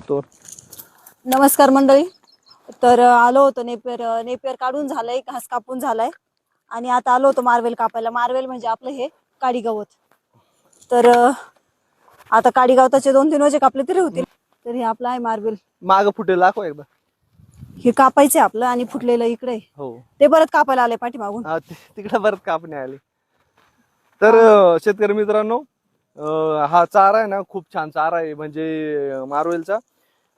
तो नमस्कार मंडळी. तर आलो होतो नेपियर काढून झालंय, घास कापून झालाय आणि आता आलो होतो मार्वेल कापायला. मार्वेल म्हणजे आपलं हे काडी गवत. तर आता काडी गवताचे 2-3 वजे कापले तरी होतील. तर हे आपलं आहे मार्वेल. माग फुटेल दाखव एकदा. हे कापायचे आपलं आणि फुटलेलं इकडे आहे. हो ते परत कापायला आले पाठीमागून. तिकडे परत कापणी आली. तर शेतकरी मित्रांनो, हा चारा आहे ना, खूप छान चारा आहे म्हणजे मार्वेलचा.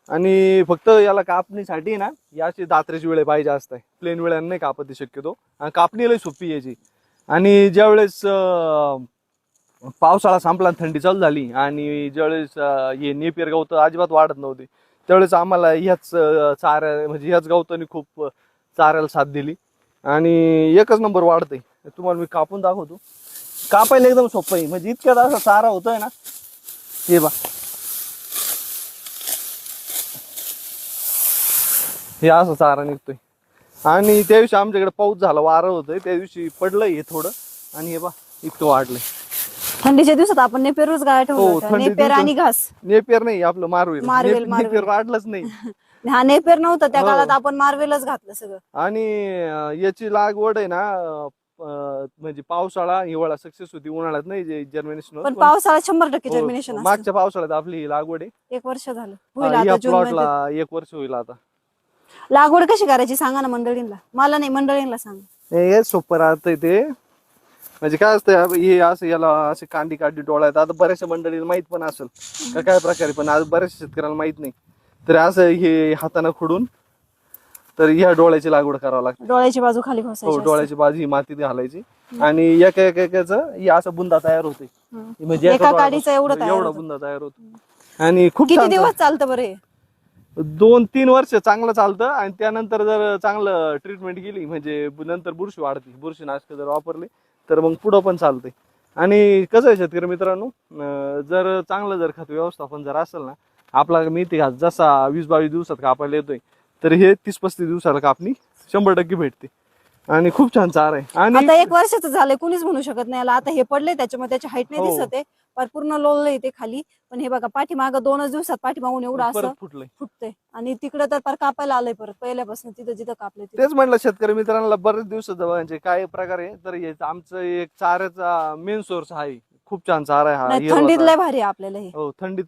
आणि फक्त याला कापणीसाठी ना याची दात्रेची वेळ पाहिजे असते, प्लेन वेळाने नाही कापत शक्यतो. आणि कापणीला सोपी याची. आणि ज्यावेळेस पावसाळा संपला, थंडी चालू झाली आणि ज्यावेळेस हे नेपियर गवत अजिबात वाढत नव्हते, त्यावेळेस आम्हाला ह्याच चाऱ्या म्हणजे ह्याच गवताने खूप चाऱ्याला साथ दिली आणि एकच नंबर वाढते. तुम्हाला मी कापून दाखवतो. कापायला एकदम सोपं आहे, म्हणजे इतक्यात असा चारा होतोय ना. हे बा, हे असं चारा निघतोय. आणि त्या दिवशी आमच्याकडे पाऊस झाला, वारं होतंय, त्या दिवशी पडलंय हे थोडं. आणि हे बा इतकं वाढलंय. थंडीच्या दिवसात आपण नेपियरच गाय ठेवलं होतं. नेपियर आणि घास. नेपियर नाही, आपलं मार्वेल. नेपियर वाढलंच नाही. हा नेपियर नव्हतं त्या काळात, आपण मार्वेलच घातलं सगळं. आणि याची लागवड आहे ना, म्हणजे पावसाळा हिवाळा सक्सेस होती, उन्हाळ्यात नाही जर्मिनेशन. पण पावसाळ्यात 100% जर्मिनेशन. मागच्या पावसाळ्यात आपली ही लागवड आहे. 1 वर्ष झालं होईल आता जून मध्ये. 1 वर्ष होईल आता. लागवड कशी करायची सांगा ना मंडळींना. मला नाही, मंडळींना सांग. हे सोपं राहतंय ते. म्हणजे काय असतं, हे असं याला असे कांडी डोळ्यात. आता बऱ्याचशा मंडळीला माहित पण असेल का काय प्रकारे, पण आज बऱ्याचशा शेतकऱ्यांना माहित नाही. तर असं हे हाताने खुडून तर ह्या डोळ्याची लागवड करावं लागते. डोळ्याची बाजू खाली घासायची. हो, डोळ्याची बाजू ही मातीत घालायची आणि एकाचं हे असं बुंदा तयार होते. म्हणजे एका काडीचा एवढा बुंदा तयार होतो. आणि खूप किती दिवस चालतं बरं हे? 2-3 वर्ष चांगलं चालतं. आणि त्यानंतर जर चांगलं ट्रीटमेंट केली, म्हणजे नंतर बुरशी वाढते, बुरशीनाशक जर वापरले तर मग पुढं पण चालते. आणि कसं आहे शेतकरी मित्रांनो, जर चांगलं जर खत व्यवस्थापन जर असेल ना, आपला मेथी घास जसा 20-22 दिवसात कापायला येतोय, तर हे 30-35 दिवसाला कापणी 100% भेटते. आणि खूप छान चारा आहे. आणि आता 1 वर्षाचं झालंय, कुणीच म्हणू शकत नाही याला. आता हे पडले त्याच्यामुळे त्याची हाईट नाही दिसत आहे, पण पूर्ण लोळलंय ते खाली. पण हे बघा पाठीमागं 2च दिवसात पाठीमागून एवढं असं फुटतंय. आणि तिकडे तर पार कापायला आलंय परत पहिल्यापासून. तिथं जिथं कापलंय तेच म्हटलं शेतकरी मित्रांना, बरेच दिवस म्हणजे काय प्रकारे. तर आमचं एक चाऱ्याचा मेन सोर्स आहे. खूप छान चारा आहे हा. थंडीत लय भारी आहे आपल्याला हे. हो, थंडीत